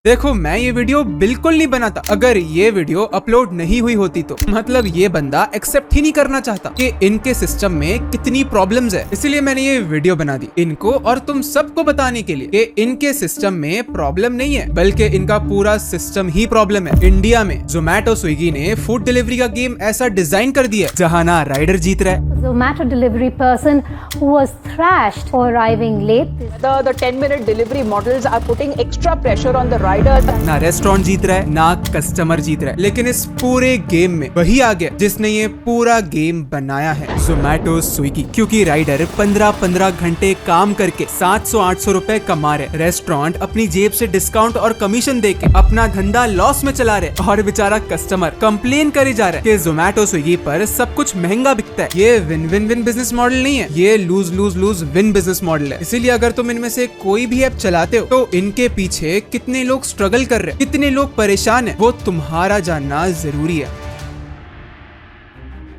देखो, मैं ये वीडियो बिल्कुल नहीं बनाता अगर ये वीडियो अपलोड नहीं हुई होती तो। मतलब ये बंदा एक्सेप्ट ही नहीं करना चाहता कि इनके सिस्टम में कितनी प्रॉब्लम्स है, इसीलिए मैंने ये वीडियो बना दी इनको और तुम सबको बताने के लिए कि इनके सिस्टम में प्रॉब्लम नहीं है बल्कि इनका पूरा सिस्टम ही प्रॉब्लम है। इंडिया में जोमैटो स्विगी ने फूड डिलीवरी का गेम ऐसा डिजाइन कर दिया जहाँ ना राइडर जीत रहा है। Zomato delivery person who was thrashed for arriving late. The 10-minute delivery models are putting extra pressure on the riders. ना रेस्टोरेंट जीत रहा है ना कस्टमर जीत रहा है, लेकिन इस पूरे गेम में वही आ गया जिसने ये पूरा गेम बनाया है, जोमैटो स्विगी। क्योंकि राइडर 15-15 घंटे काम करके 700-800 रुपए कमा रहे, रेस्टोरेंट अपनी जेब से डिस्काउंट और कमीशन देके अपना धंधा लॉस में चला रहे और बेचारा कस्टमर कंप्लेन करे जा रहा है कि जोमैटो स्विगी पर सब कुछ महंगा बिकता है। ये win win win business model नहीं है, ये lose lose lose win business model है। इसीलिए अगर तुम इनमें से कोई भी ऐप चलाते हो तो इनके पीछे कितने लोग स्ट्रगल कर रहे हैं, कितने लोग परेशान हैं, वो तुम्हारा जानना जरूरी है।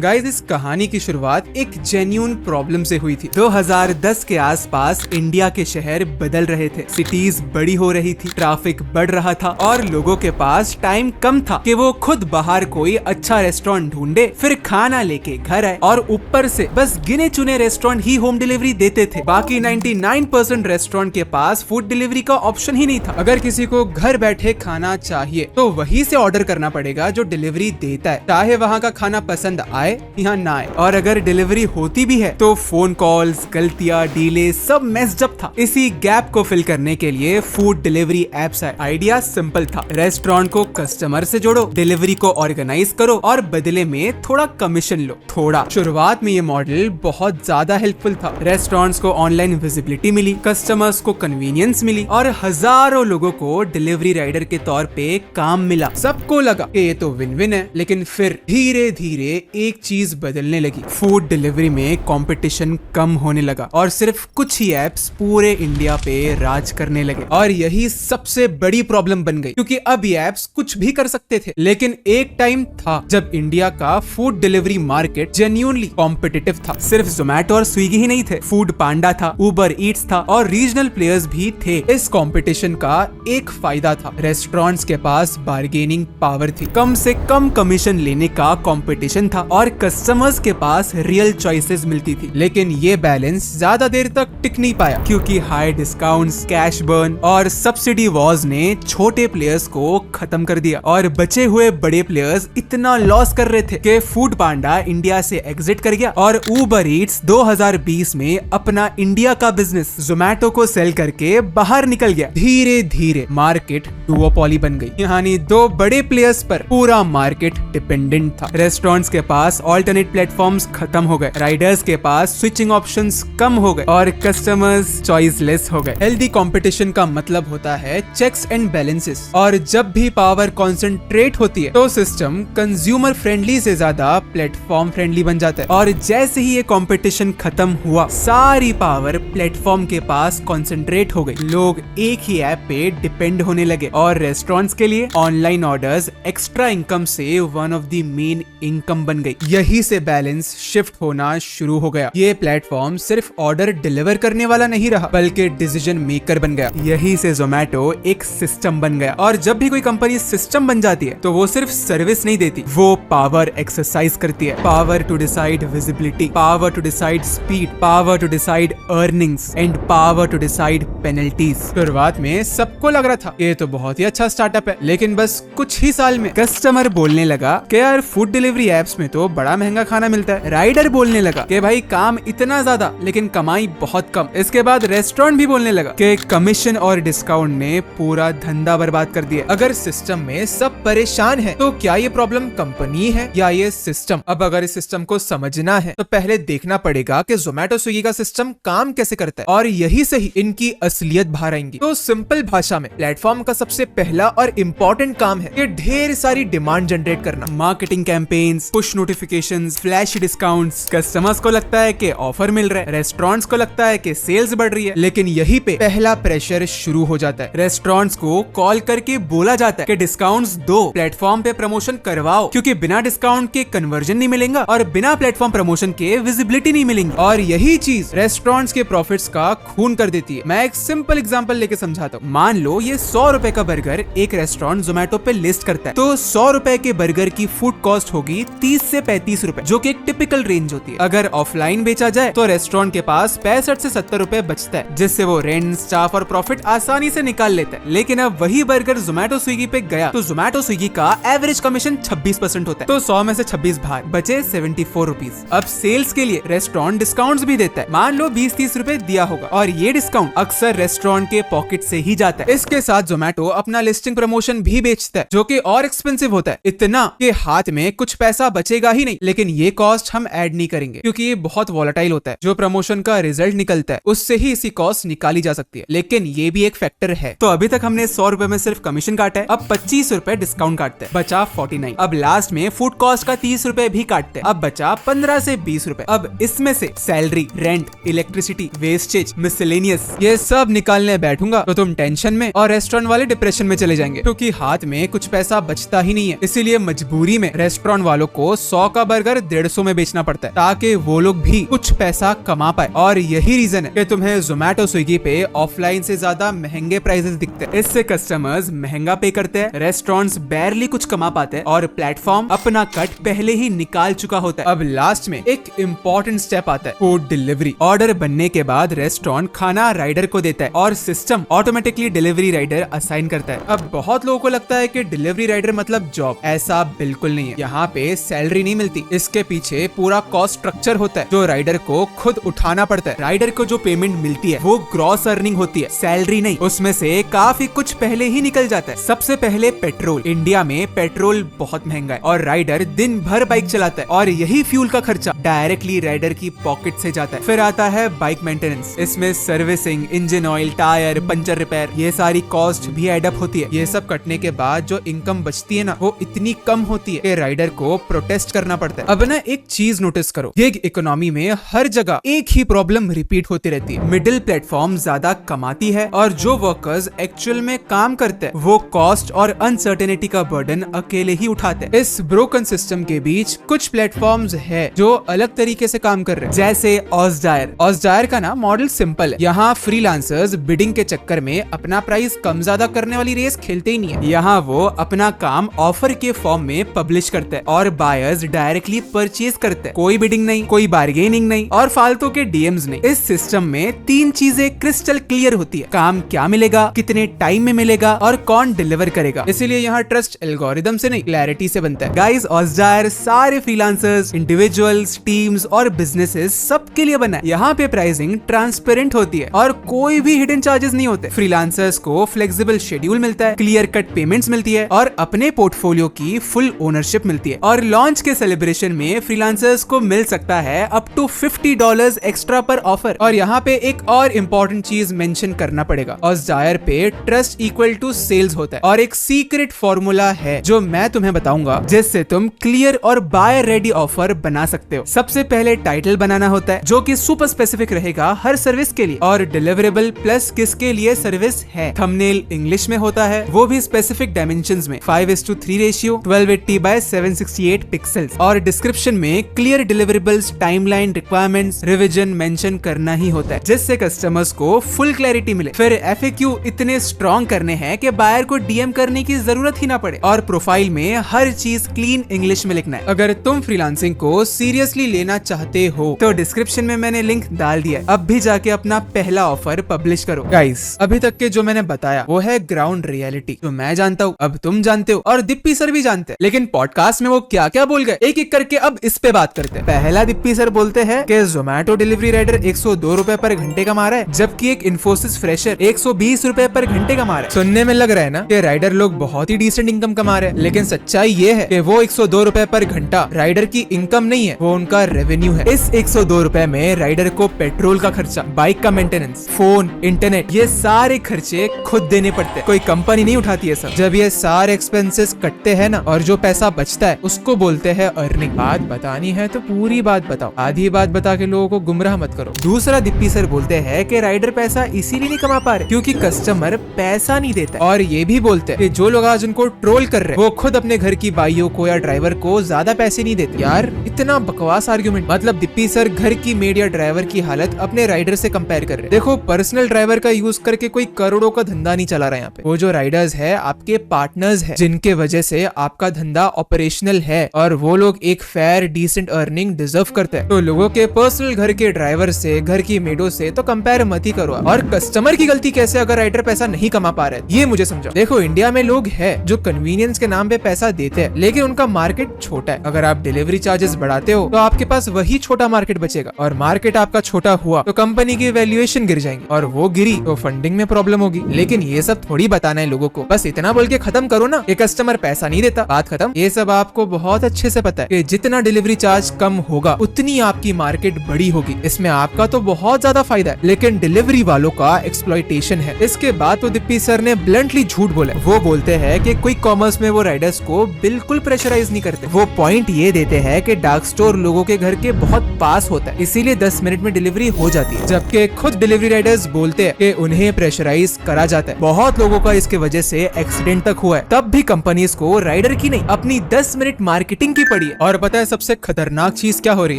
गाइस, इस कहानी की शुरुआत एक जेन्युइन प्रॉब्लम से हुई थी। 2010 के आसपास इंडिया के शहर बदल रहे थे, सिटीज बड़ी हो रही थी, ट्रैफिक बढ़ रहा था और लोगों के पास टाइम कम था कि वो खुद बाहर कोई अच्छा रेस्टोरेंट ढूंढे, फिर खाना लेके घर आए और ऊपर से बस गिने चुने रेस्टोरेंट ही होम डिलीवरी देते थे। बाकी 99% रेस्टोरेंट के पास फूड डिलीवरी का ऑप्शन ही नहीं था। अगर किसी को घर बैठे खाना चाहिए तो वहीं से ऑर्डर करना पड़ेगा जो डिलीवरी देता है, चाहे वहाँ का खाना पसंद आए यहाँ ना आए। और अगर डिलीवरी होती भी है तो फोन कॉल्स, गलतियां, डिले सब मेस्ड अप था। इसी गैप को फिल करने के लिए फूड डिलीवरी एप्स आए। आइडिया सिंपल था, रेस्टोरेंट को कस्टमर से जोड़ो, डिलीवरी को ऑर्गेनाइज करो और बदले में थोड़ा कमीशन लो। थोड़ा शुरुआत में ये मॉडल बहुत ज्यादा हेल्पफुल था। रेस्टोरेंट्स को ऑनलाइन विजिबिलिटी मिली, कस्टमर्स को कन्वीनियंस मिली और हजारों लोगों को डिलीवरी राइडर के तौर पे काम मिला। सबको लगा कि ये तो विन विन है, लेकिन फिर धीरे धीरे एक चीज बदलने लगी। फूड डिलीवरी में कंपटीशन कम होने लगा और सिर्फ कुछ ही एप्स पूरे इंडिया पे राज करने लगे। और यही सबसे बड़ी प्रॉब्लम बन गई, क्योंकि अब ये एप्स कुछ भी कर सकते थे। लेकिन एक टाइम था जब इंडिया का food delivery market genuinely competitive था। सिर्फ जोमैटो और स्विगी ही नहीं थे, फूड पांडा था, उबर ईट्स था और रीजनल प्लेयर्स भी थे। इस कंपटीशन का एक फायदा था, रेस्टोरेंट्स के पास बार्गेनिंग पावर थी, कम से कम कमीशन लेने का कंपटीशन था और कस्टमर्स के पास रियल चॉइसेस मिलती थी। लेकिन ये बैलेंस ज्यादा देर तक टिक नहीं पाया, क्योंकि हाई डिस्काउंट्स, कैश बर्न और सब्सिडी वॉर्स ने छोटे प्लेयर्स को खत्म कर दिया और बचे हुए बड़े प्लेयर्स इतना लॉस कर रहे थे कि फूड पांडा इंडिया से एग्जिट कर गया और उबर ईट्स 2020 में अपना इंडिया का बिजनेस जोमैटो को सेल करके बाहर निकल गया। धीरे धीरे मार्केट डुओपोली बन गई, यानी दो बड़े प्लेयर्स पर पूरा मार्केट डिपेंडेंट था। रेस्टोरेंट्स के पास ऑल्टरनेट प्लेटफॉर्म्स खत्म हो गए, राइडर्स के पास स्विचिंग ऑप्शंस कम हो गए और कस्टमर्स चॉइसलेस हो गए। हेल्दी कंपटीशन का मतलब होता है चेक्स एंड बैलेंसेस, और जब भी पावर कॉन्सेंट्रेट होती है तो सिस्टम कंज्यूमर फ्रेंडली से ज्यादा प्लेटफॉर्म फ्रेंडली बन जाता है। और जैसे ही ये कंपटीशन खत्म हुआ, सारी पावर प्लेटफॉर्म के पास कॉन्सेंट्रेट हो गई। लोग एक ही ऐप पे डिपेंड होने लगे और रेस्टोरेंट्स के लिए ऑनलाइन ऑर्डर्स एक्स्ट्रा इनकम से one of the main income बन गई। यही से बैलेंस शिफ्ट होना शुरू हो गया। ये प्लेटफॉर्म सिर्फ ऑर्डर डिलीवर करने वाला नहीं रहा, बल्कि डिसीजन मेकर बन गया। यही से जोमैटो एक सिस्टम बन गया। और जब भी कोई कंपनी सिस्टम बन जाती है तो वो सिर्फ सर्विस नहीं देती, वो पावर एक्सरसाइज करती है। Power to decide visibility, power to decide speed, power to decide earnings and power to decide penalties. शुरुआत में सबको लग रहा था ये तो बहुत ही अच्छा स्टार्टअप है, लेकिन बस कुछ ही साल में कस्टमर बोलने लगा कि यार फूड डिलीवरी एप्स में तो बड़ा महंगा खाना मिलता है। राइडर बोलने लगा कि भाई काम इतना ज्यादा लेकिन कमाई बहुत कम। इसके बाद रेस्टोरेंट भी बोलने लगा कि कमीशन और डिस्काउंट ने पूरा धंधा बर्बाद कर दिया। अगर सिस्टम में सब परेशान है तो क्या ये प्रॉब्लम कंपनी है या ये सिस्टम? अब अगर इस सिस्टम को समझना है तो पहले देखना पड़ेगा कि जोमैटो स्विगी का सिस्टम काम कैसे करता है, और यही से ही इनकी असलियत बाहर आएंगी। तो सिंपल भाषा में प्लेटफॉर्म का सबसे पहला और इम्पोर्टेंट काम है कि ढेर सारी डिमांड जनरेट करना, marketing campaigns, push notification notifications, flash discounts. Customers को लगता है कि ऑफर मिल रहा है, रेस्टोरेंट्स को लगता है कि सेल्स बढ़ रही है, लेकिन यहीं पे पहला प्रेशर शुरू हो जाता है। रेस्टोरेंट्स को कॉल करके बोला जाता है कि डिस्काउंट्स दो, प्लेटफॉर्म पे प्रमोशन करवाओ, क्योंकि बिना डिस्काउंट के कन्वर्जन नहीं मिलेगा और बिना प्लेटफॉर्म प्रमोशन के विजिबिलिटी नहीं मिलेंगी। और यही चीज रेस्टोरेंट्स के प्रॉफिट्स का खून कर देती है। मैं एक सिंपल एग्जांपल लेके समझाता हूँ। मान लो ये 100 रुपए का बर्गर एक रेस्टोरेंट जोमेटो पे लिस्ट करता है, तो 100 रुपए के बर्गर की फूड कॉस्ट होगी 30 से 35 रुपए, जो कि एक टिपिकल रेंज होती है। अगर ऑफलाइन बेचा जाए तो रेस्टोरेंट के पास 65 से 70 रुपए बचता है, जिससे वो रेंट, स्टाफ और प्रॉफिट आसानी से निकाल लेता है। लेकिन अब वही बर्गर जोमेटो स्विगी पे गया तो जोमेटो स्विगी का एवरेज कमीशन 26% होता है, तो 100 में से 26 बाहर बचे 74 रुपीज। अब सेल्स के लिए रेस्टोरेंट डिस्काउंट्स भी देता है। मान लो 20-30 रुपए दिया होगा और ये डिस्काउंट अक्सर रेस्टोरेंट के पॉकेट से ही जाता है। इसके साथ जोमेटो अपना लिस्टिंग प्रमोशन भी बेचता है, जो कि और एक्सपेंसिव होता है, इतना कि हाथ में कुछ पैसा बचेगा ही नहीं। लेकिन ये कॉस्ट हम ऐड नहीं करेंगे क्योंकि ये बहुत वॉलेटाइल होता है। जो प्रमोशन का रिजल्ट निकलता है उससे ही इसी कॉस्ट निकाली जा सकती है, लेकिन ये भी एक फैक्टर है। तो अभी तक हमने 100 रुपए में सिर्फ कमीशन काटा है, अब 25 रुपए डिस्काउंट काटते हैं, बचा 49। अब लास्ट में फूड कॉस्ट का 30 रुपए भी काटते हैं, अब बचा 15 से 20 रुपए। अब इसमें से salary, rent, electricity, wastage, miscellaneous ये सब निकालने बैठूंगा तो तुम टेंशन में और रेस्टोरेंट वाले डिप्रेशन में चले जाएंगे, क्योंकि हाथ में कुछ पैसा बचता ही नहीं है। इसीलिए मजबूरी में रेस्टोरेंट वालों को 100 का बर्गर 150 में बेचना पड़ता है, ताकि वो लोग भी कुछ पैसा कमा पाए। और यही रीजन है कि तुम्हें जोमेटो स्विगी पे ऑफलाइन से ज्यादा महंगे प्राइसेस दिखते हैं। इससे कस्टमर्स महंगा पे करते हैं, रेस्टोरेंट्स बैरली कुछ कमा पाते हैं और प्लेटफॉर्म अपना कट पहले ही निकाल चुका होता है। अब लास्ट में एक इम्पोर्टेंट स्टेप आता है, फूड डिलीवरी। ऑर्डर बनने के बाद रेस्टोरेंट खाना राइडर को देता है और system automatically delivery rider assign करता है। अब बहुत लोगों को लगता है कि डिलीवरी राइडर मतलब जॉब, ऐसा बिल्कुल नहीं है। यहाँ पे सैलरी नहीं मिलती, इसके पीछे पूरा कॉस्ट स्ट्रक्चर होता है जो राइडर को खुद उठाना पड़ता है। राइडर को जो पेमेंट मिलती है वो ग्रॉस अर्निंग होती है, सैलरी नहीं। उसमें से काफी कुछ पहले ही निकल जाता है। सबसे पहले पेट्रोल। इंडिया में पेट्रोल बहुत महंगा है और राइडर दिन भर बाइक चलाता है और यही फ्यूल का खर्चा डायरेक्टली राइडर की पॉकेट से जाता है। फिर आता है बाइक मेंटेनेंस, इसमें servicing, engine oil, tyre, puncture repair, ये सारी कॉस्ट भी एड अप होती है। ये सब कटने के बाद जो इनकम बचती है ना, वो इतनी कम होती है कि राइडर को प्रोटेस्ट करना पड़ता है। अब ना एक चीज नोटिस करो, गिग इकोनॉमी में हर जगह एक ही प्रॉब्लम रिपीट होती रहती है। मिडिल प्लेटफॉर्म ज्यादा कमाती है और जो वर्कर्स एक्चुअल में काम करते हैं वो कॉस्ट और अनसर्टेनिटी का बर्डन अकेले ही उठाते हैं। इस ब्रोकन सिस्टम के बीच कुछ प्लेटफॉर्म्स है जो अलग तरीके से काम कर रहे हैं, जैसे ऑजडायर। ऑजडायर का ना मॉडल सिंपल है। यहाँ फ्रीलांसर्स बिडिंग के चक्कर में अपना प्राइस कम ज्यादा करने वाली रेस खेलते ही नहीं है। यहाँ वो अपना काम ऑफर के फॉर्म में पब्लिश करते हैं और बायर्स डायरेक्टली परचेज करते हैं। कोई बिडिंग नहीं, कोई बार्गेनिंग नहीं और फालतू के डीएम्स नहीं। इस सिस्टम में 3 चीजें क्रिस्टल क्लियर होती है, काम क्या मिलेगा, कितने टाइम में मिलेगा और कौन डिलीवर करेगा। इसीलिए यहाँ ट्रस्ट एल्गोरिदम से नहीं, क्लैरिटी से बनता है। गाइस, ऑजडायर सारे फ्रीलांसर्स, इंडिविजुअल्स, टीम्स और बिजनेसेस सबके लिए बना है। यहाँ पे प्राइसिंग ट्रांसपेरेंट होती है और कोई भी हिडन चार्जेस नहीं होते। फ्रीलांसर्स को फ्लेक्सिबल शेड्यूल मिलता है, क्लियर कट पेमेंट्स मिलती है और अपने पोर्टफोलियो की फुल ओनरशिप मिलती है। और लॉन्च के सेलिब्रेशन में फ्रीलांसर्स को मिल सकता है अप टू $50 एक्स्ट्रा पर ऑफर। और यहाँ पे एक और इम्पोर्टेंट चीज मेंशन करना पड़ेगा, ऑजडायर पे ट्रस्ट इक्वल टू सेल्स होता है और एक सीक्रेट फॉर्मूला है जो मैं तुम्हें बताऊंगा, जिससे तुम क्लियर और बायर रेडी ऑफर बना सकते हो। सबसे पहले टाइटल बनाना होता है जो कि सुपर स्पेसिफिक रहेगा हर सर्विस के लिए, और डिलीवरेबल प्लस किसके लिए सर्विस है। थंबनेल इंग्लिश में होता है, वो भी स्पेसिफिक डायमेंशंस में, 5:3 रेशियो, 1280x768 पिक्सेल्स। और डिस्क्रिप्शन में clear deliverables, timeline, requirements, revision mention करना ही होता है, जिससे कस्टमर्स को फुल क्लैरिटी मिले। फिर FAQ इतने स्ट्रॉन्ग करने हैं कि बायर को DM करने की जरूरत ही ना पड़े। और प्रोफाइल में हर चीज क्लीन इंग्लिश में लिखना है। अगर तुम फ्रीलांसिंग को सीरियसली लेना चाहते हो तो डिस्क्रिप्शन में मैंने लिंक डाल दिया है, अब भी जाके अपना पहला ऑफर पब्लिश करो। गाइस, अभी तक के जो मैंने बताया वो है ग्राउंड रियलिटी, जो मैं जानता हूँ, अब तुम जानते हो और दिप्पी सर भी जानते हैं। लेकिन पॉडकास्ट में वो क्या क्या बोल गए, एक एक करके अब इस पे बात करते हैं। पहला दिप्पी सर बोलते हैं कि जोमेटो डिलीवरी राइडर 102 रुपए पर घंटे कमा रहा है, जबकि एक इन्फोसिस फ्रेशर 120 रुपए पर घंटे कमा रहा है। सुनने में लग रहा है ना कि राइडर लोग बहुत ही डिसेंट इनकम कमा रहे हैं, लेकिन सच्चाई ये है कि वो 102 रुपए पर घंटा राइडर की इनकम नहीं है, वो उनका रेवेन्यू है। इस 102 रुपए में राइडर को पेट्रोल का खर्चा, बाइक का मेंटेनेंस, फोन, इंटरनेट, ये सारे खर्चे खुद देने पड़ते हैं, कोई कंपनी नहीं उठाती है सब। जब ये सारे एक्सपेंसेस कटते हैं ना और जो पैसा बचता है उसको बोलते हैं अर्निंग। बात बतानी है तो पूरी बात बताओ, आधी बात बता के लोगों को गुमराह मत करो। दूसरा, दिप्पी सर बोलते हैं कि राइडर पैसा इसीलिए नहीं कमा पा रहे क्योंकि कस्टमर पैसा नहीं देता। और ये भी बोलते हैं कि जो लोग आज उनको ट्रोल कर रहे हैं वो खुद अपने घर की बाइयों को या ड्राइवर को ज्यादा पैसे नहीं देते। यार इतना बकवास आर्गुमेंट। मतलब दिप्पी सर घर की मेड या ड्राइवर की हालत अपने राइडर से कंपेयर कर रहे हैं। देखो, पर्सनल ड्राइवर का यूज करके कोई करोड़ों का धंधा नहीं चला रहा है यहाँ पे। वो जो राइडर्स है आपके पार्टनर्स है जिनके वजह से आपका धंधा ऑपरेशनल है और वो लोग एक फेयर डिसेंट अर्निंग डिजर्व करते हैं। तो लोगों के पर्सनल घर के ड्राइवर से, घर की मेडों से तो कंपेयर मत ही करो। और कस्टमर की गलती कैसे अगर राइडर पैसा नहीं कमा पा रहे, ये मुझे समझाओ। देखो, इंडिया में लोग हैं जो कन्वीनियंस के नाम पे पैसा देते हैं लेकिन उनका मार्केट छोटा है। अगर आप डिलीवरी चार्जेस बढ़ाते हो तो आपके पास वही छोटा मार्केट बचेगा और मार्केट आपका छोटा हुआ तो कंपनी की वैल्यूएशन गिर जाएंगी और वो गिरी तो फंडिंग में प्रॉब्लम होगी। लेकिन ये सब थोड़ी बताना है लोगों को, बस इतना बोल के खत्म करो ना कि कस्टमर पैसा नहीं देता, बात खत्म। ये सब आपको बहुत अच्छे से पता है कि जितना डिलीवरी चार्ज कम होगा उतनी आपकी मार्केट बड़ी होगी। इसमें आपका तो बहुत ज्यादा फायदा है लेकिन डिलीवरी वालों का एक्सप्लॉइटेशन है। इसके बाद तो दिप्पी सर ने ब्लंटली झूठ बोला। वो बोलते हैं कि क्विक कॉमर्स में वो राइडर्स को बिल्कुल प्रेशराइज नहीं करते। वो पॉइंट ये देते हैं कि डार्क स्टोर लोगों के घर के बहुत पास होता है इसीलिए 10 मिनट में डिलीवरी हो जाती है, जबकि खुद डिलीवरी राइडर्स बोलते हैं कि उन्हें प्रेशराइज करा जाता है। बहुत लोगों का इसके वजह से एक्सीडेंट तक हुआ है, तब भी कंपनीज को राइडर की नहीं अपनी 10 मिनट मार्केटिंग की पड़ी है। और पता है सबसे खतरनाक चीज क्या हो रही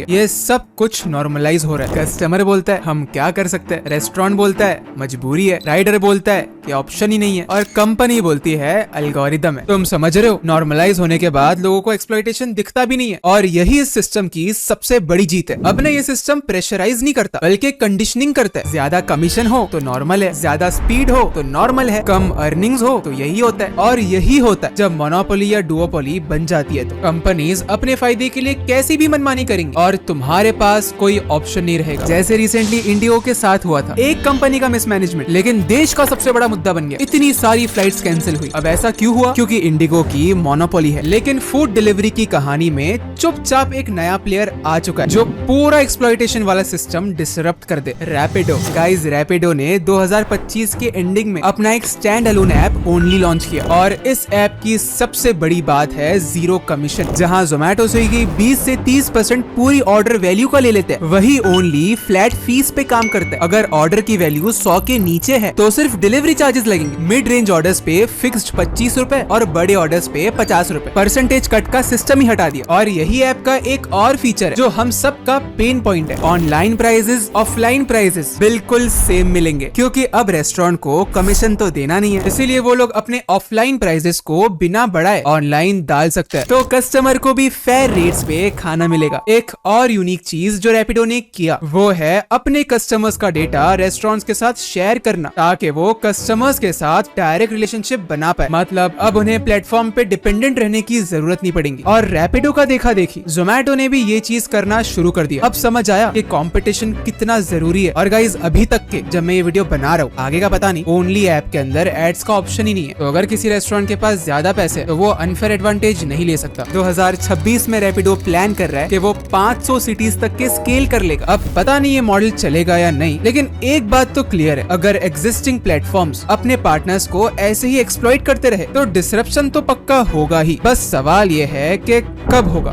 है? ये सब कुछ नॉर्मलाइज हो रहा है। कस्टमर बोलता है हम क्या कर सकते हैं, रेस्टोरेंट बोलता है मजबूरी है, राइडर बोलता है कि ऑप्शन ही नहीं है और कंपनी बोलती है एल्गोरिदम है। तुम समझ रहे हो, नॉर्मलाइज होने के बाद लोगों को एक्सप्लॉइटेशन दिखता भी नहीं है और यही इस सिस्टम की सबसे बड़ी जीत है। अब ना ये सिस्टम प्रेशराइज नहीं करता बल्कि कंडीशनिंग करता है। ज्यादा कमीशन हो तो नॉर्मल है, ज्यादा स्पीड हो तो नॉर्मल है, कम अर्निंग्स हो तो यही होता है। और यही होता है जब मोनोपोली या डुओपोली बन जाती है तो कंपनीज अपने फायदे के लिए कैसी भी मनमानी करेंगी और तुम्हारे पास कोई ऑप्शन नहीं रहेगा। जैसे रिसेंटली इंडिगो के साथ हुआ था, एक कंपनी का मिसमैनेजमेंट लेकिन देश का सबसे बड़ा मुद्दा बन गया। इतनी सारी फ्लाइट्स कैंसिल हुई। अब ऐसा क्यों हुआ? क्योंकि इंडिगो की मोनोपोली है। लेकिन फूड डिलीवरी की कहानी में चुपचाप एक नया प्लेयर आ चुका है जो पूरा एक्सप्लॉइटेशन वाला सिस्टम डिसरप्ट कर दे। रैपिडो। गाइस, रैपिडो ने 2025 के एंडिंग में अपना एक stand alone app only launch किया और इस ऐप की सबसे बड़ी बात है जीरो कमीशन। जहां जोमेटो स्विगी 20 से 30% पूरी ऑर्डर वैल्यू का ले लेते हैं, वही ओनली फ्लैट फीस पे काम करते हैं। अगर ऑर्डर की वैल्यू 100 के नीचे है तो सिर्फ डिलीवरी चार्जेस लगेंगे। मिड रेंज ऑर्डर्स पे फिक्स्ड 25 रुपए और बड़े ऑर्डर्स पे 50 रुपए। परसेंटेज कट का सिस्टम ही हटा दिया। और यही ऐप का एक और फीचर है जो हम सब का पेन पॉइंट है, ऑनलाइन प्राइजेस ऑफलाइन प्राइजेस बिल्कुल सेम मिलेंगे क्योंकि अब रेस्टोरेंट को कमीशन तो देना नहीं है, इसीलिए वो लोग अपने ऑफलाइन प्राइजेस को बिना बढ़ाए ऑनलाइन डाल सकते हैं तो कस्टमर को भी फेयर रेट्स पे खाना मिलेगा। एक और यूनिक चीज जो रैपिडो ने किया वो है अपने कस्टमर्स का डेटा रेस्टोरेंट्स के साथ शेयर करना ताकि वो कस्टमर्स के साथ डायरेक्ट रिलेशनशिप बना पाए। मतलब अब उन्हें प्लेटफॉर्म पे डिपेंडेंट रहने की जरूरत नहीं पड़ेगी। और रैपिडो का देखा देखी जोमेटो ने भी ये चीज करना शुरू कर दिया। अब समझ आया कि कंपटीशन कितना जरूरी है। और गाइज, अभी तक के जब मैं ये वीडियो बना रहा हूँ, आगे का पता नहीं, ओनली ऐप के अंदर एड्स का ऑप्शन ही नहीं है। तो अगर किसी रेस्टोरेंट के पास ज्यादा पैसे तो वो अनफेयर एडवांटेज नहीं ले सकता। 2026 में रैपिडो प्लान कर रहा है कि वो 500 सिटीज तक के स्केल कर लेगा। अब पता नहीं ये मॉडल चलेगा या नहीं, लेकिन एक बात तो क्लियर है, अगर एग्जिस्टिंग प्लेटफॉर्म्स अपने पार्टनर्स को ऐसे ही एक्सप्लॉइट करते रहे तो डिसरप्शन तो पक्का होगा ही। बस सवाल ये है कि कब होगा।